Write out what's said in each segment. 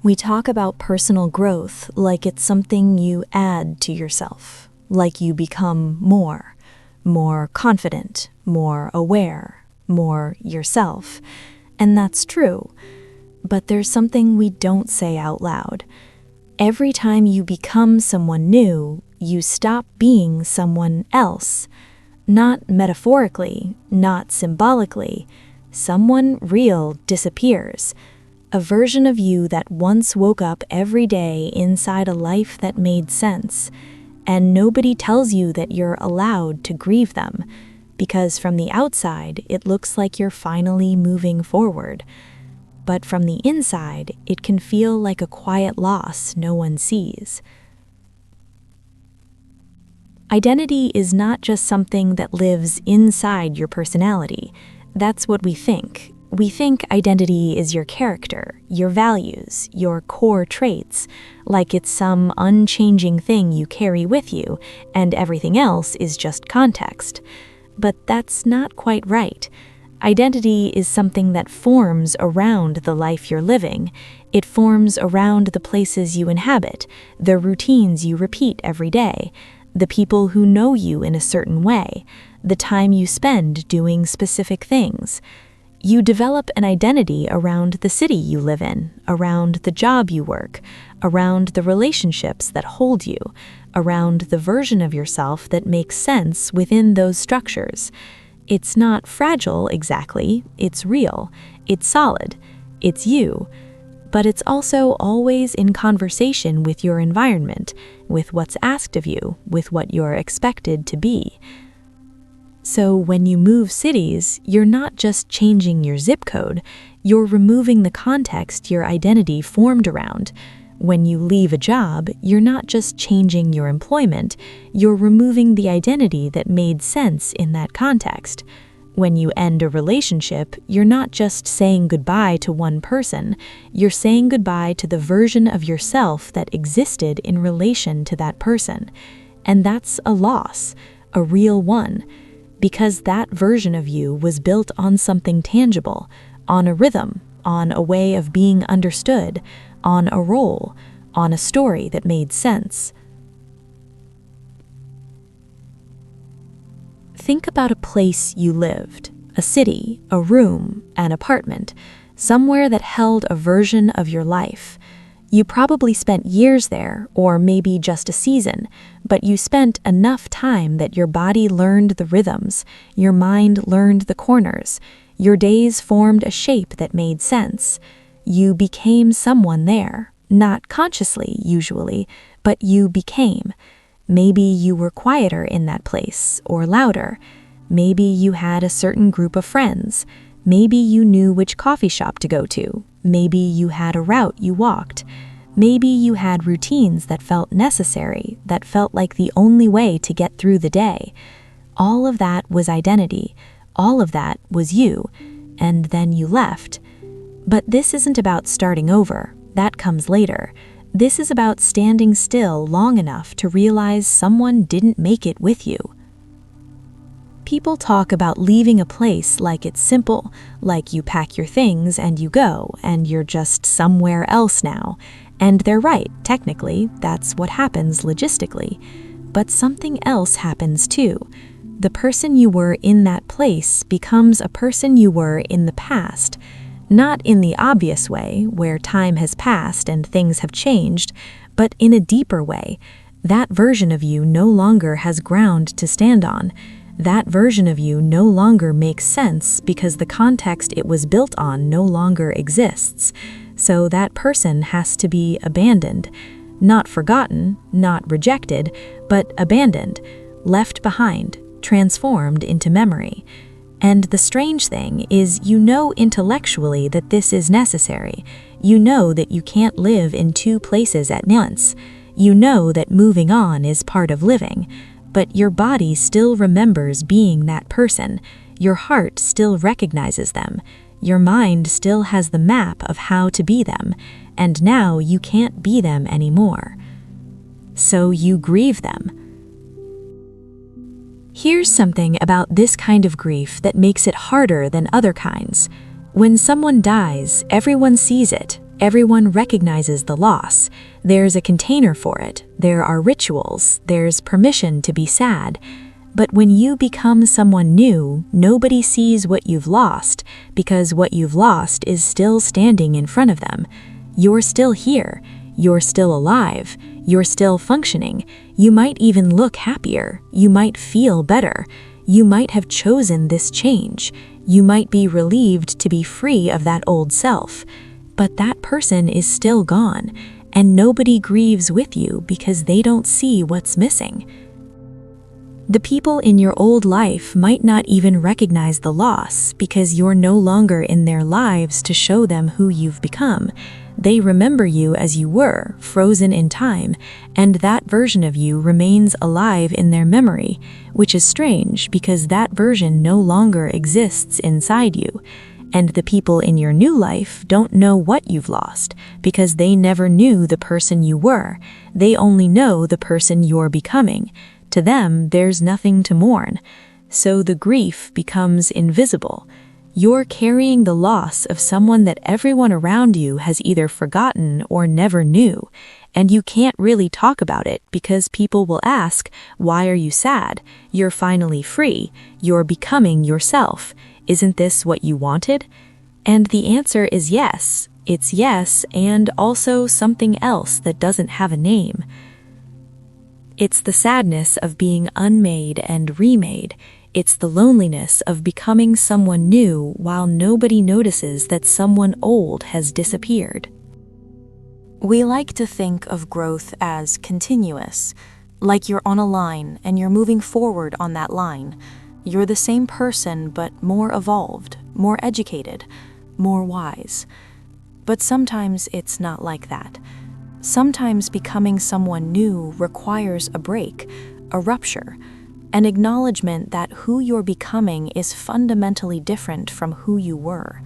We talk about personal growth like it's something you add to yourself, like you become more confident, more aware, more yourself. And that's true. But there's something we don't say out loud. Every time you become someone new, you stop being someone else. Not metaphorically, not symbolically. Someone real disappears. A version of you that once woke up every day inside a life that made sense. And nobody tells you that you're allowed to grieve them, because from the outside, it looks like you're finally moving forward. But from the inside, it can feel like a quiet loss no one sees. Identity is not just something that lives inside your personality. That's what we think. We think identity is your character, your values, your core traits, like it's some unchanging thing you carry with you, and everything else is just context. But that's not quite right. Identity is something that forms around the life you're living. It forms around the places you inhabit, the routines you repeat every day, the people who know you in a certain way, the time you spend doing specific things. You develop an identity around the city you live in, around the job you work, around the relationships that hold you, around the version of yourself that makes sense within those structures. It's not fragile exactly, it's real, it's solid, it's you. But it's also always in conversation with your environment, with what's asked of you, with what you're expected to be. So when you move cities, you're not just changing your zip code, you're removing the context your identity formed around. When you leave a job, you're not just changing your employment, you're removing the identity that made sense in that context. When you end a relationship, you're not just saying goodbye to one person, you're saying goodbye to the version of yourself that existed in relation to that person. And that's a loss, a real one. Because that version of you was built on something tangible, on a rhythm, on a way of being understood, on a role, on a story that made sense. Think about a place you lived, a city, a room, an apartment, somewhere that held a version of your life. You probably spent years there, or maybe just a season, but you spent enough time that your body learned the rhythms, your mind learned the corners, your days formed a shape that made sense. You became someone there, not consciously usually, but you became. Maybe you were quieter in that place, or louder. Maybe you had a certain group of friends. Maybe you knew which coffee shop to go to. Maybe you had a route you walked. Maybe you had routines that felt necessary, that felt like the only way to get through the day. All of that was identity. All of that was you. And then you left. But this isn't about starting over. That comes later. This is about standing still long enough to realize someone didn't make it with you. People talk about leaving a place like it's simple, like you pack your things and you go, and you're just somewhere else now. And they're right, technically, that's what happens logistically. But something else happens too. The person you were in that place becomes a person you were in the past. Not in the obvious way, where time has passed and things have changed, but in a deeper way. That version of you no longer has ground to stand on. That version of you no longer makes sense because the context it was built on no longer exists. So that person has to be abandoned. Not forgotten, not rejected, but abandoned, left behind, transformed into memory. And the strange thing is you know intellectually that this is necessary. You know that you can't live in two places at once. You know that moving on is part of living. But your body still remembers being that person. Your heart still recognizes them. Your mind still has the map of how to be them. And now you can't be them anymore. So you grieve them. Here's something about this kind of grief that makes it harder than other kinds. When someone dies, everyone sees it. Everyone recognizes the loss. There's a container for it. There are rituals. There's permission to be sad. But when you become someone new, nobody sees what you've lost, because what you've lost is still standing in front of them. You're still here. You're still alive. You're still functioning. You might even look happier. You might feel better. You might have chosen this change. You might be relieved to be free of that old self. But that person is still gone, and nobody grieves with you because they don't see what's missing. The people in your old life might not even recognize the loss because you're no longer in their lives to show them who you've become. They remember you as you were, frozen in time, and that version of you remains alive in their memory, which is strange because that version no longer exists inside you. And the people in your new life don't know what you've lost because they never knew the person you were. They only know the person you're becoming. To them, there's nothing to mourn. So the grief becomes invisible. You're carrying the loss of someone that everyone around you has either forgotten or never knew. And you can't really talk about it because people will ask, "Why are you sad? You're finally free. You're becoming yourself. Isn't this what you wanted?" And the answer is yes. It's yes, and also something else that doesn't have a name. It's the sadness of being unmade and remade. It's the loneliness of becoming someone new while nobody notices that someone old has disappeared. We like to think of growth as continuous, like you're on a line and you're moving forward on that line. You're the same person but more evolved, more educated, more wise. But sometimes it's not like that. Sometimes becoming someone new requires a break, a rupture, an acknowledgement that who you're becoming is fundamentally different from who you were.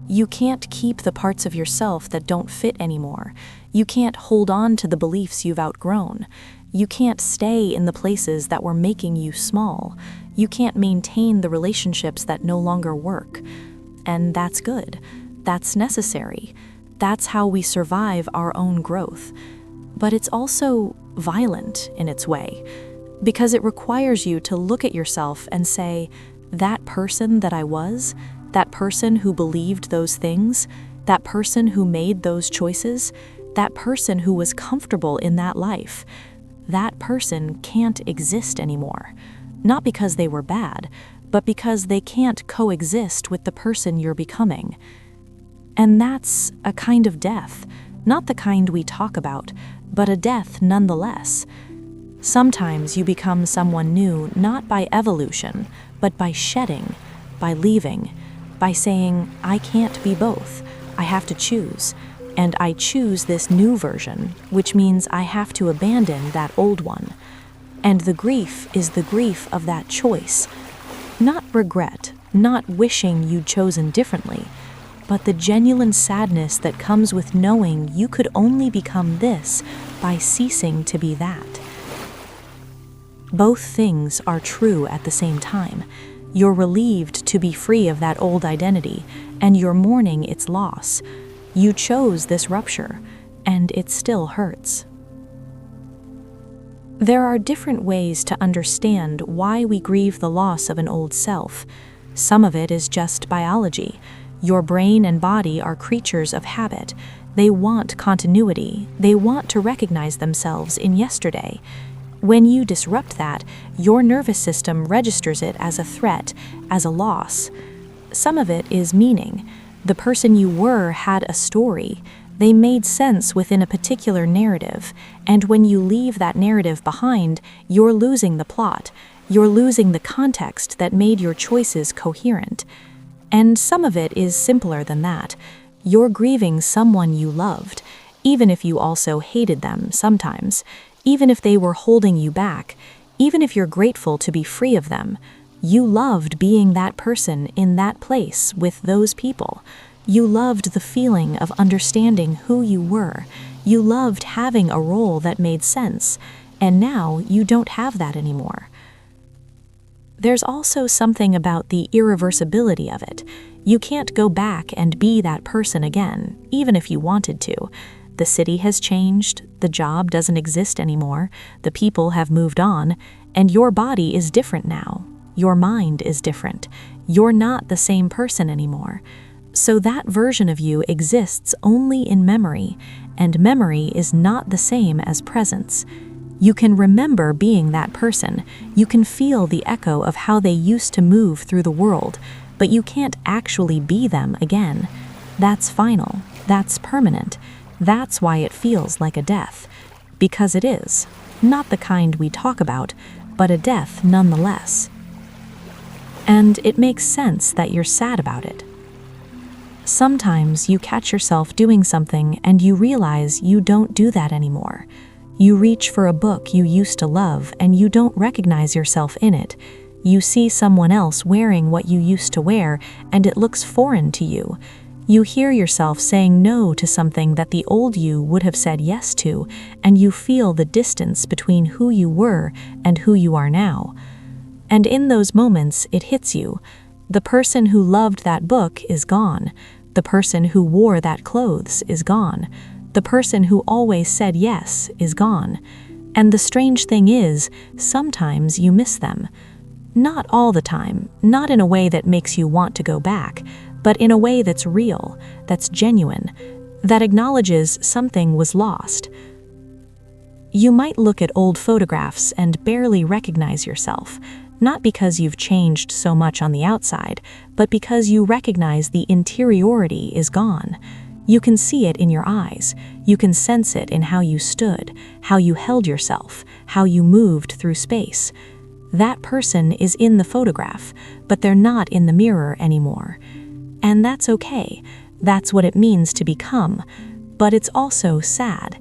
You can't keep the parts of yourself that don't fit anymore. You can't hold on to the beliefs you've outgrown. You can't stay in the places that were making you small. You can't maintain the relationships that no longer work. And that's good. That's necessary. That's how we survive our own growth. But it's also violent in its way, because it requires you to look at yourself and say, that person that I was, that person who believed those things, that person who made those choices, that person who was comfortable in that life, that person can't exist anymore. Not because they were bad, but because they can't coexist with the person you're becoming. And that's a kind of death, not the kind we talk about, but a death nonetheless. Sometimes you become someone new not by evolution, but by shedding, by leaving, by saying, I can't be both, I have to choose, and I choose this new version, which means I have to abandon that old one. And the grief is the grief of that choice. Not regret, not wishing you'd chosen differently, but the genuine sadness that comes with knowing you could only become this by ceasing to be that. Both things are true at the same time. You're relieved to be free of that old identity, and you're mourning its loss. You chose this rupture, and it still hurts. There are different ways to understand why we grieve the loss of an old self. Some of it is just biology. Your brain and body are creatures of habit. They want continuity. They want to recognize themselves in yesterday. When you disrupt that, your nervous system registers it as a threat, as a loss. Some of it is meaning. The person you were had a story. They made sense within a particular narrative, and when you leave that narrative behind, you're losing the plot. You're losing the context that made your choices coherent. And some of it is simpler than that. You're grieving someone you loved, even if you also hated them sometimes, even if they were holding you back, even if you're grateful to be free of them. You loved being that person in that place with those people. You loved the feeling of understanding who you were. You loved having a role that made sense, and now you don't have that anymore. there's also something about the irreversibility of it. You can't go back and be that person again, even if you wanted to. The city has changed, the job doesn't exist anymore, the people have moved on, and your body is different now. Your mind is different. You're not the same person anymore. So that version of you exists only in memory, and memory is not the same as presence. You can remember being that person. You can feel the echo of how they used to move through the world, but you can't actually be them again. That's final. That's permanent. That's why it feels like a death. Because it is. Not the kind we talk about, but a death nonetheless. And it makes sense that you're sad about it. Sometimes you catch yourself doing something and you realize you don't do that anymore. You reach for a book you used to love and you don't recognize yourself in it. You see someone else wearing what you used to wear and it looks foreign to you. You hear yourself saying no to something that the old you would have said yes to, and you feel the distance between who you were and who you are now. And in those moments, it hits you. The person who loved that book is gone. The person who wore that clothes is gone. The person who always said yes is gone. And the strange thing is, sometimes you miss them. Not all the time, not in a way that makes you want to go back, but in a way that's real, that's genuine, that acknowledges something was lost. You might look at old photographs and barely recognize yourself, not because you've changed so much on the outside, but because you recognize the interiority is gone. You can see it in your eyes. You can sense it in how you stood, how you held yourself, how you moved through space. That person is in the photograph, but they're not in the mirror anymore. And that's okay. That's what it means to become. But it's also sad,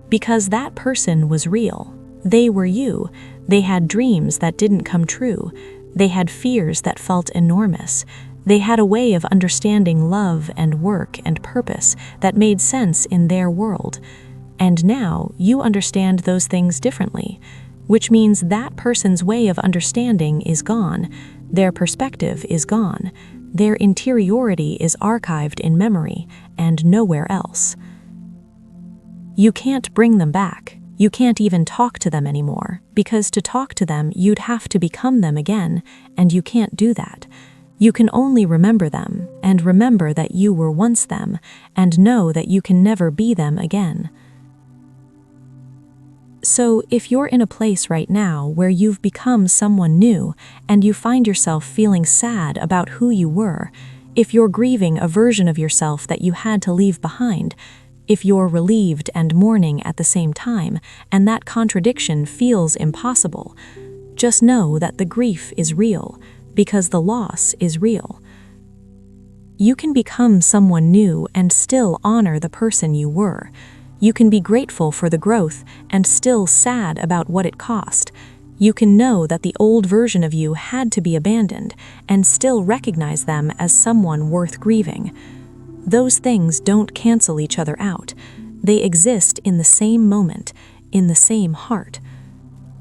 because that person was real. They were you. They had dreams that didn't come true. They had fears that felt enormous. They had a way of understanding love and work and purpose that made sense in their world. And now you understand those things differently, which means that person's way of understanding is gone. Their perspective is gone. Their interiority is archived in memory and nowhere else. You can't bring them back. You can't even talk to them anymore, because to talk to them, you'd have to become them again, and you can't do that. You can only remember them, and remember that you were once them, and know that you can never be them again. So if you're in a place right now where you've become someone new and you find yourself feeling sad about who you were, if you're grieving a version of yourself that you had to leave behind, if you're relieved and mourning at the same time, and that contradiction feels impossible, just know that the grief is real, because the loss is real. You can become someone new and still honor the person you were. You can be grateful for the growth and still sad about what it cost. You can know that the old version of you had to be abandoned and still recognize them as someone worth grieving. Those things don't cancel each other out. They exist in the same moment, in the same heart.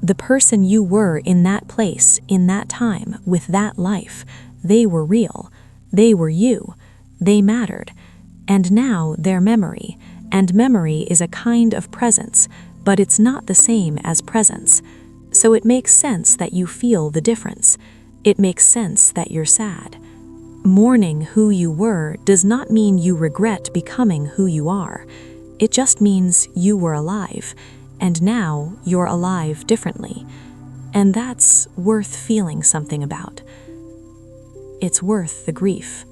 The person you were in that place, in that time, with that life, they were real. They were you. They mattered. And now they're memory. And memory is a kind of presence, but it's not the same as presence. So it makes sense that you feel the difference. It makes sense that you're sad. Mourning who you were does not mean you regret becoming who you are. It just means you were alive, and now you're alive differently. And that's worth feeling something about. It's worth the grief.